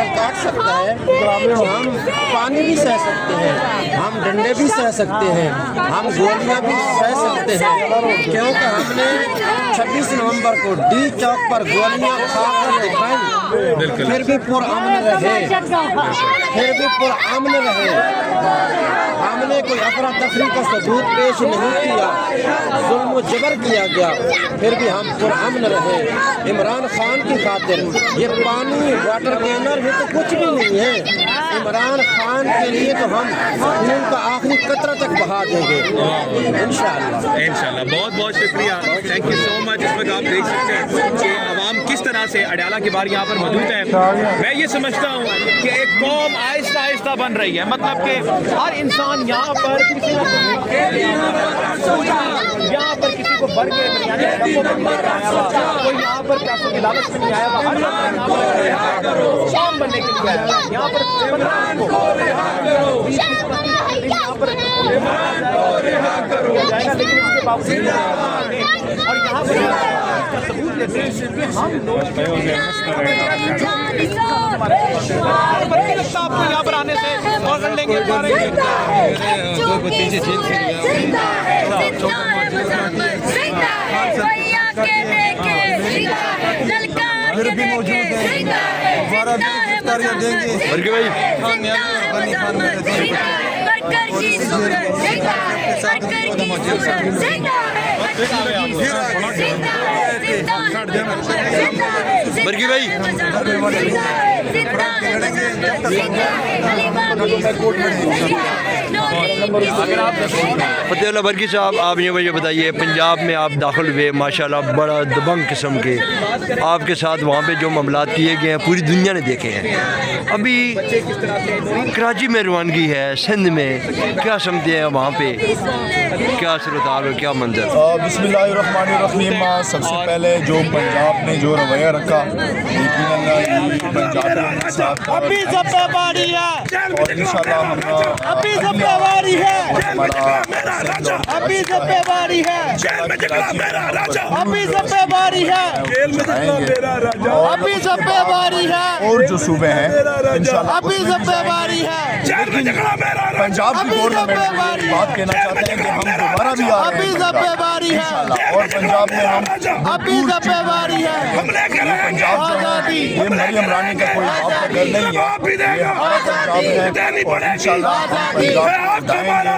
General کاٹ سکتا ہے تو ہم پانی بھی سہ سکتے ہیں، ہم ڈنڈے بھی سہ سکتے ہیں، ہم گولیاں بھی سہ سکتے ہیں، کیونکہ ہم نے 26 نومبر کو ڈی چوک پر گولیاں کھا کر دکھائیں، پھر بھی پرامن رہے، ہم نے کوئی افراتفری کا ثبوت پیش نہیں کیا، ظلم و جبر کیا گیا، پھر بھی ہم پرامن رہے۔ عمران خان کی خاطر یہ پانی واٹر کینر یہ تو کچھ بھی نہیں ہے، عمران خان کے لیے تو ہم خون کا آخری قطرہ تک بہا دیں گے انشاءاللہ۔ بہت بہت شکریہ، تھینک یو سو مچ۔ اس وقت آپ دیکھ سکتے ہیں کہ عوام کس طرح سے اڈیالہ کے بار یہاں پر موجود ہے۔ میں یہ سمجھتا ہوں کہ ایک قوم آہستہ آہستہ بن رہی ہے، مطلب کہ ہر انسان یہاں پر کسی کو بھر کے بریانی آیا ہوا، کوئی یہاں پر پیسوں کی لالچ میں نہیں آیا ہوا، ہر شام بننے کے لیے آیا ہوا یہاں پر یہاں پر جائے گا، لیکن اس کے باوجود اور یہاں پر ثبوت لیتے ہیں کہ ہم لوگ آپ کو یہاں پر آنے سے اور کر لیں گے پھر بھی موجود ہیں، ہمارا بھی گرفتاریاں دیں گے۔ برگی بھائی فتح اللہ برگی صاحب، آپ یہ مجھے بتائیے، پنجاب میں آپ داخل ہوئے، ماشاءاللہ بڑا دبنگ قسم کے آپ کے ساتھ وہاں پہ جو معاملات کیے گئے ہیں پوری دنیا نے دیکھے ہیں۔ ابھی کراچی میں روانگی ہے، سندھ میں کیا سمجھتے ہیں وہاں پہ کیا صورتحال اور کیا منظر؟ بسم اللہ الرحمن الرحیم۔ سب سے پہلے جو پنجاب نے جو رویہ رکھا، یقیناً پنجاب صاحب ابھی سب پہ باری ہے، اور انشاءاللہ ہم ابھی سب پہ باری ہے، ابھی سب پہ باری ہے، ابھی سب پہ باری ہے، ابھی سب پہ باری ہے، اور جو صوبے ہیں انشاءاللہ ابھی سب پہ باری ہے، پنجاب کی گورنمنٹ بات کہنا چاہتے ہیں کہ ہم دوبارہ بھی آ رہے ابھی ہیں سب پہ باری ہے، اور پنجاب میں ہم ابھی سب پہ باری ہے، یہ پنجاب جو ہے یہ مریم رانی کا کوئی باپ کا گھر نہیں ہے، یہ ہمارا پنجاب ہے، اور انشاءاللہ ہم پنجاب کو جائیں گے،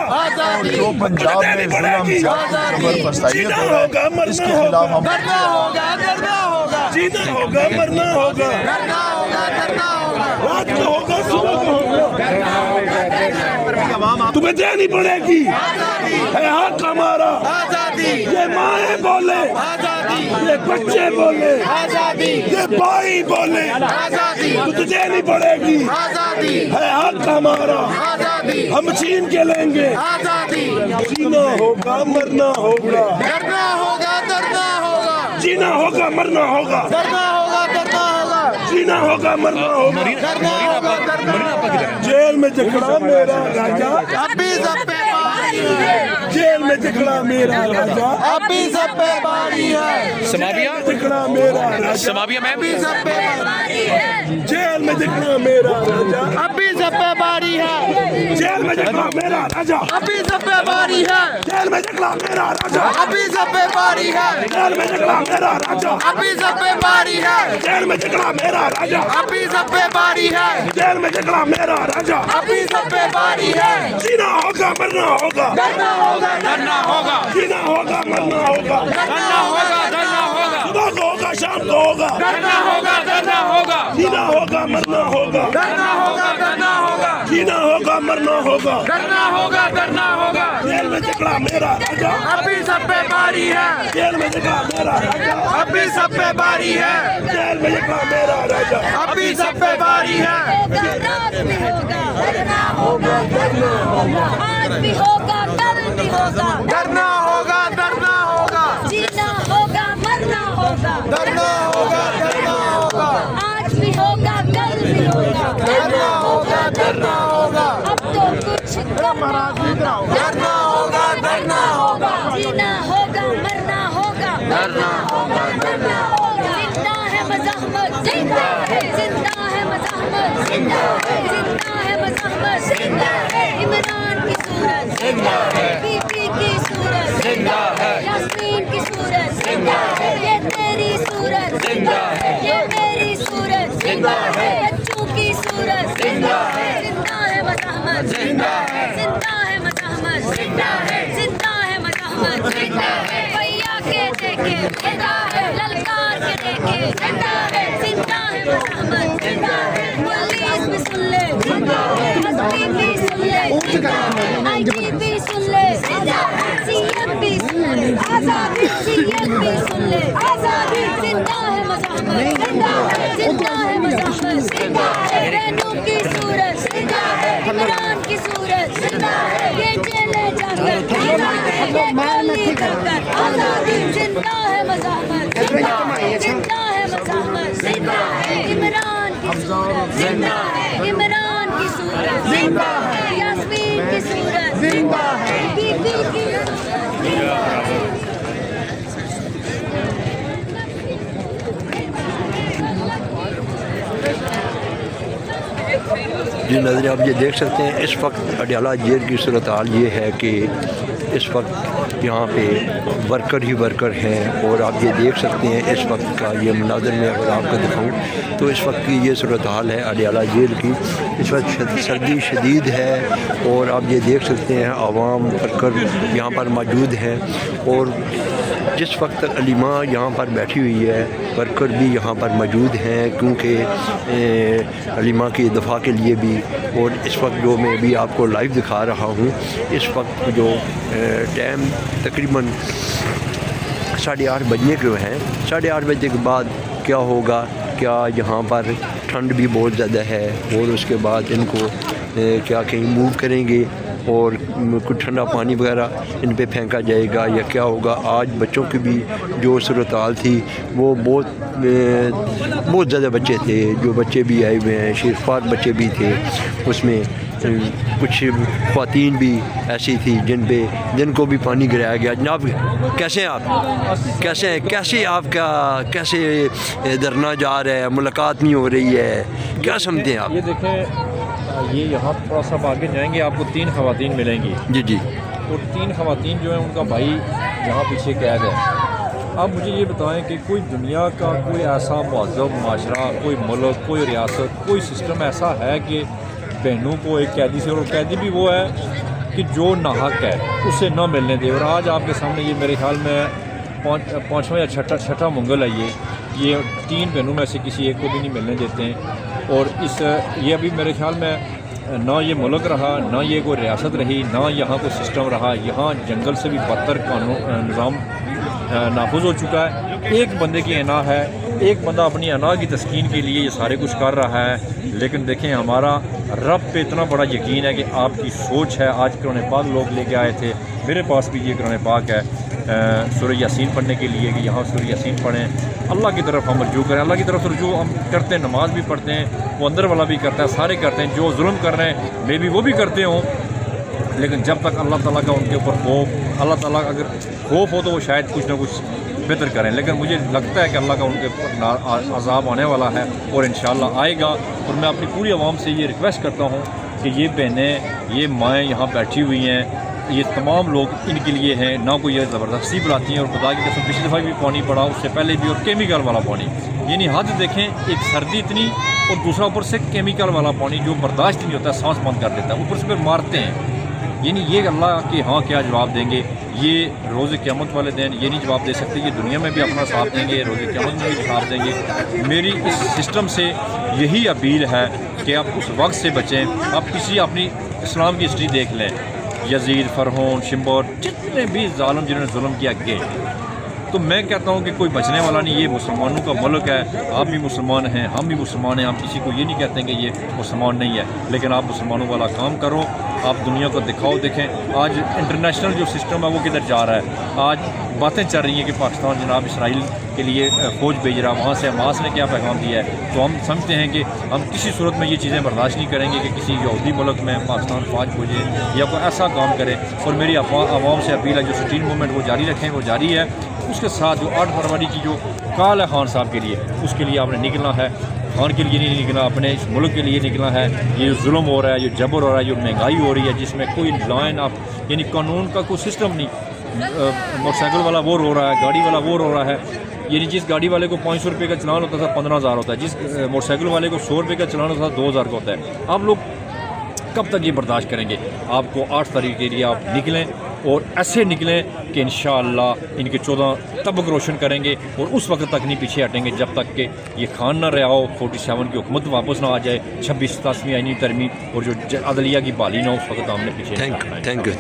اور جو پنجاب میں ظلم زبر فسائیت ہو رہا ہے اس کے خلاف ہم کرنا ہوگا، کرنا ہوگا، جینا ہوگا، مرنا ہوگا، کرنا ہوگا، کرنا ہوگا، رات کو ہوگا، صبح کو ہوگا، تمہیں دینی پڑے گی، ہے حق ہمارا، آزادی، یہ مائیں بولے، آزادی، یہ بچے بولے، آزادی، یہ بھائی بولے، آزادی، تو دینی پڑے گی، آزادی، ہے حق ہمارا، آزادی، ہم چھین کے لیں گے، آزادی، جینا ہوگا، مرنا ہوگا، کرنا ہوگا، کرنا ہوگا، جینا ہوگا، مرنا ہوگا، کرنا ہوگا، کرنا ہوگا، جینا ہوگا، مرنا ہوگا، کرنا ہوگا، کرنا ہوگا، جیل میں جکڑا میرا راجا، ابھی سب پہ باری ہے، جیل میں جکڑا میرا راجا، ابھی سب پہ باری ہے، سمابیہ جکڑا میرا راجا، سمابیہ میں ابھی سب پہ باری ہے، جیل میں جکڑا میرا راجا، ابھی سب پہ باری ہے، جیل میں جکڑا میرا راجا، ابھی سب پہ باری ہے، جیل میں جکڑا میرا راجا، ابھی سب پہ باری ہے، جیل میں جکڑا میرا راجا، ابھی سب پہ باری ہے، جیل میں جکڑا میرا راجا، ابھی سب پہ باری ہے، جیل میں جکڑا میرا راجا، ابھی سب پہ باری ہے، جینا ہوگا، مرنا ہوگا، کرنا ہوگا، کرنا ہوگا، جینا ہوگا، مرنا ہوگا، کرنا ہوگا، کرنا ہوگا، صبح کو ہوگا، شام کو ہوگا، کرنا ہوگا، کرنا ہوگا، جینا ہوگا، مرنا ہوگا، کرنا ہوگا، کرنا ہوگا، جینا ہوگا، مرنا ہوگا، کرنا ہوگا، کرنا ہوگا، جیل میں جکڑا میرا راجا، ابھی سب پہ باری ہے، جیل میں جکڑا میرا راجا، ابھی سب پہ باری ہے، جیل میں جکڑا میرا راجا، ابھی سب پہ باری ہے، رات بھی ہوگا، کرنا ہوگا، کرنا ہوگا، آج بھی ہوگا، کل بھی ہوگا، کرنا ہوگا، کرنا ہوگا، جینا ہوگا، مرنا ہوگا، کرنا ہوگا، کرنا ہوگا، آج بھی ہوگا، کل بھی ہوگا، کرنا ہوگا، کرنا ہوگا، اب تو کچھ کرنا ہوگا، کرنا ہوگا، کرنا ہوگا، جینا ہوگا، مرنا ہوگا، کرنا ہوگا، کرنا ہوگا، زندہ ہے مزاحمت، زندہ ہے مزاحمت، किसी एक भी सुन ले आजादी जिंदा है मज़ाहमत जिंदा है मज़ाहमत जिंदा है बहनों की सूरत जिंदा है इमरान की सूरत जिंदा है ये जेलें जाकर जिंदा है ये गोली करकर आजादी जिंदा है मज़ाहमत जिंदा है मज़ाहमत जिंदा है इमरान की सूरत जिंदा है इमरान की सूरत जिंदा है यास्मीन की सूरत जिंदा है बीबी की सूरत जिंदा है जी नज़र आप ये देख सकते हैं इस वक्त अडयाला जेल की सूरत हाल ये है कि इस वक्त यहाँ पे वर्कर ही वर्कर हैं और आप ये देख सकते हैं इस वक्त का ये मुनाज़र में अगर आपको दिखाऊं तो इस वक्त की ये सूरत हाल है अडयाला जेल की। इस वक्त सर्दी शदीद है और आप ये देख सकते हैं आवाम वर्कर यहाँ पर मौजूद हैं और जिस वक्त अलीमा यहाँ पर बैठी हुई है वर्कर भी यहाँ पर मौजूद हैं क्योंकि अलीमा की दफ़ा के लिए भी। और इस वक्त जो मैं भी आपको लाइव दिखा रहा हूँ इस वक्त जो टाइम तकरीबन 8:30 बजने के हैं। 8:30 बजे के बाद क्या होगा, क्या यहाँ पर ठंड भी बहुत ज़्यादा है और उसके बाद इनको क्या कहीं मूव करेंगे और कुछ ठंडा पानी वगैरह इन पे फेंका जाएगा या क्या होगा। आज बच्चों की भी जो सूरत हाल थी वो बहुत ज़्यादा बच्चे थे, जो बच्चे भी आए हुए हैं शेरफार बच्चे भी थे, उसमें कुछ ख़वातीन भी ऐसी थी जिनको भी पानी गिराया गया। जनाब कैसे हैं आप, कैसे हैं, कैसे धरना जा रहा है, मुलाकात नहीं हो रही है, क्या समझते हैं आप? ये देखें ये यहाँ थोड़ा सा आगे जाएंगे आपको 3 ख़वातीन मिलेंगी। जी जी। और 3 ख़वातीन जो है उनका भाई यहाँ पीछे कैद है। अब मुझे ये बताएं कि कोई दुनिया का कोई ऐसा महज़ब माशरा, कोई मुल्क, कोई रियासत, कोई सिस्टम ऐसा है कि बहनों को एक कैदी से, और कैदी भी वो है कि जो नाहक है उससे ना मिलने दे। और आज आपके सामने ये मेरे ख्याल में पाँचवां या छठा मंगल है ये 3 बहनों में से किसी एक को भी नहीं मिलने देते हैं। और ये अभी मेरे ख्याल में ना ये मुल्क रहा, ना ये कोई रियासत रही, ना यहाँ कोई सिस्टम रहा। यहाँ जंगल से भी बदतर कानून निज़ाम नाफुज हो चुका है। एक बंदे की अना है, एक बंदा अपनी अना की तस्कीन के लिए ये सारे कुछ कर रहा है। लेकिन देखें हमारा रब पे इतना बड़ा यकीन है कि आपकी सोच है। आज कुरान पाक लोग लेके आए थे, मेरे पास भी ये कुरान पाक है सूरह यासीन पढ़ने के लिए कि यहाँ सूरह यासीन पढ़ें, अल्लाह की तरफ हम रजू करें। अल्लाह की तरफ रजू हम करते हैं, नमाज भी पढ़ते हैं, वो अंदर वाला भी करता है, सारे करते हैं। जो जुल्म कर रहे हैं मे भी वो भी करते हों, लेकिन जब तक अल्लाह ताला का उनके ऊपर खौफ, अल्लाह ताला का अगर खौफ हो तो वो शायद कुछ ना कुछ बेहतर करें। लेकिन मुझे लगता है कि अल्लाह का उनके ऊपर अज़ाब आने वाला है और इंशाअल्लाह आएगा। और मैं अपनी पूरी आवाम से ये रिक्वेस्ट करता हूँ कि ये बहनें, ये माएँ यहाँ बैठी हुई हैं, ये तमाम लोग इनके लिए हैं, ना कोई ये ज़बरदस्ती बुलाती हैं। और खुदा की कसम पिछली दफ़ा भी पानी पड़ा, उससे पहले भी, और केमिकल वाला पानी, यानी हद देखें, एक सर्दी इतनी और दूसरा ऊपर से केमिकल वाला पानी जो बर्दाश्त नहीं होता, सांस बंद कर देता है, ऊपर से फिर मारते हैं। यानी ये अल्लाह के हाँ क्या जवाब देंगे, ये रोज़े क़यामत वाले दिन ये नहीं जवाब दे सकते, ये दुनिया में भी अपना साथ देंगे, रोज़े क़यामत में भी साथ देंगे। मेरी इस सिस्टम से यही अपील है कि आप उस वक्त से बचें। आप किसी अपनी इस्लाम की हिस्ट्री देख लें, यजीद, फ़रहौन, शिम्बोर, जितने भी ज़ालिम जिन्होंने जुल्म किया गए, तो मैं कहता हूँ कि कोई बचने वाला नहीं। ये मुसलमानों का मुल्क है, आप भी मुसलमान हैं, हम भी मुसलमान हैं। हम किसी को ये नहीं कहते कि ये मुसलमान नहीं है, लेकिन आप मुसलमानों वाला काम करो, आप दुनिया को दिखाओ। देखें आज इंटरनेशनल जो सिस्टम है वो किधर जा रहा है। आज बातें चल रही हैं कि पाकिस्तान जनाब इसराइल के लिए फ़ौज भेज रहा, वहाँ से हमास ने क्या पैगाम दिया है। तो हम समझते हैं कि हम किसी सूरत में ये चीज़ें बर्दाश्त नहीं करेंगे कि किसी यहूदी मुल्क में पाकिस्तान फ़ौज भेजे या कोई ऐसा काम करे। और मेरी आवाम से अपील है, जो स्ट्रीट मूवमेंट वो जारी रखें, वो जारी है। उसके साथ जो 8 फरवरी की जो कॉल है खान साहब के लिए, उसके लिए आपने निकलना है। खान के लिए नहीं निकलना, अपने इस मुल्क के लिए निकलना है। ये जो जुल्म हो रहा है, जो जबर हो रहा है, जो महंगाई हो रही है, जिसमें कोई लाइन आप यानी कानून का कोई सिस्टम नहीं। मोटरसाइकिल वाला वो रो रहा है, गाड़ी वाला वो रो रहा है। यानी जिस गाड़ी वाले को 500 रुपये का चलान होता था 15,000 होता है, जिस मोटरसाइकिल वाले को 100 रुपये का चलान होता था 2,000 का होता है। आप लोग कब तक ये बर्दाश्त करेंगे? आपको 8 तारीख के लिए आप निकलें और ऐसे निकलें कि इंशाअल्लाह इनके 14 तबक रोशन करेंगे और उस वक्त तक नहीं पीछे हटेंगे जब तक कि ये खान ना रहा हो, 47 की हुकूमत वापस ना आ जाए, 26 87वीं आईनी तरमीम और जो अदलिया की बहाली ना हो, उस वक्त हमने पीछे। Thank you.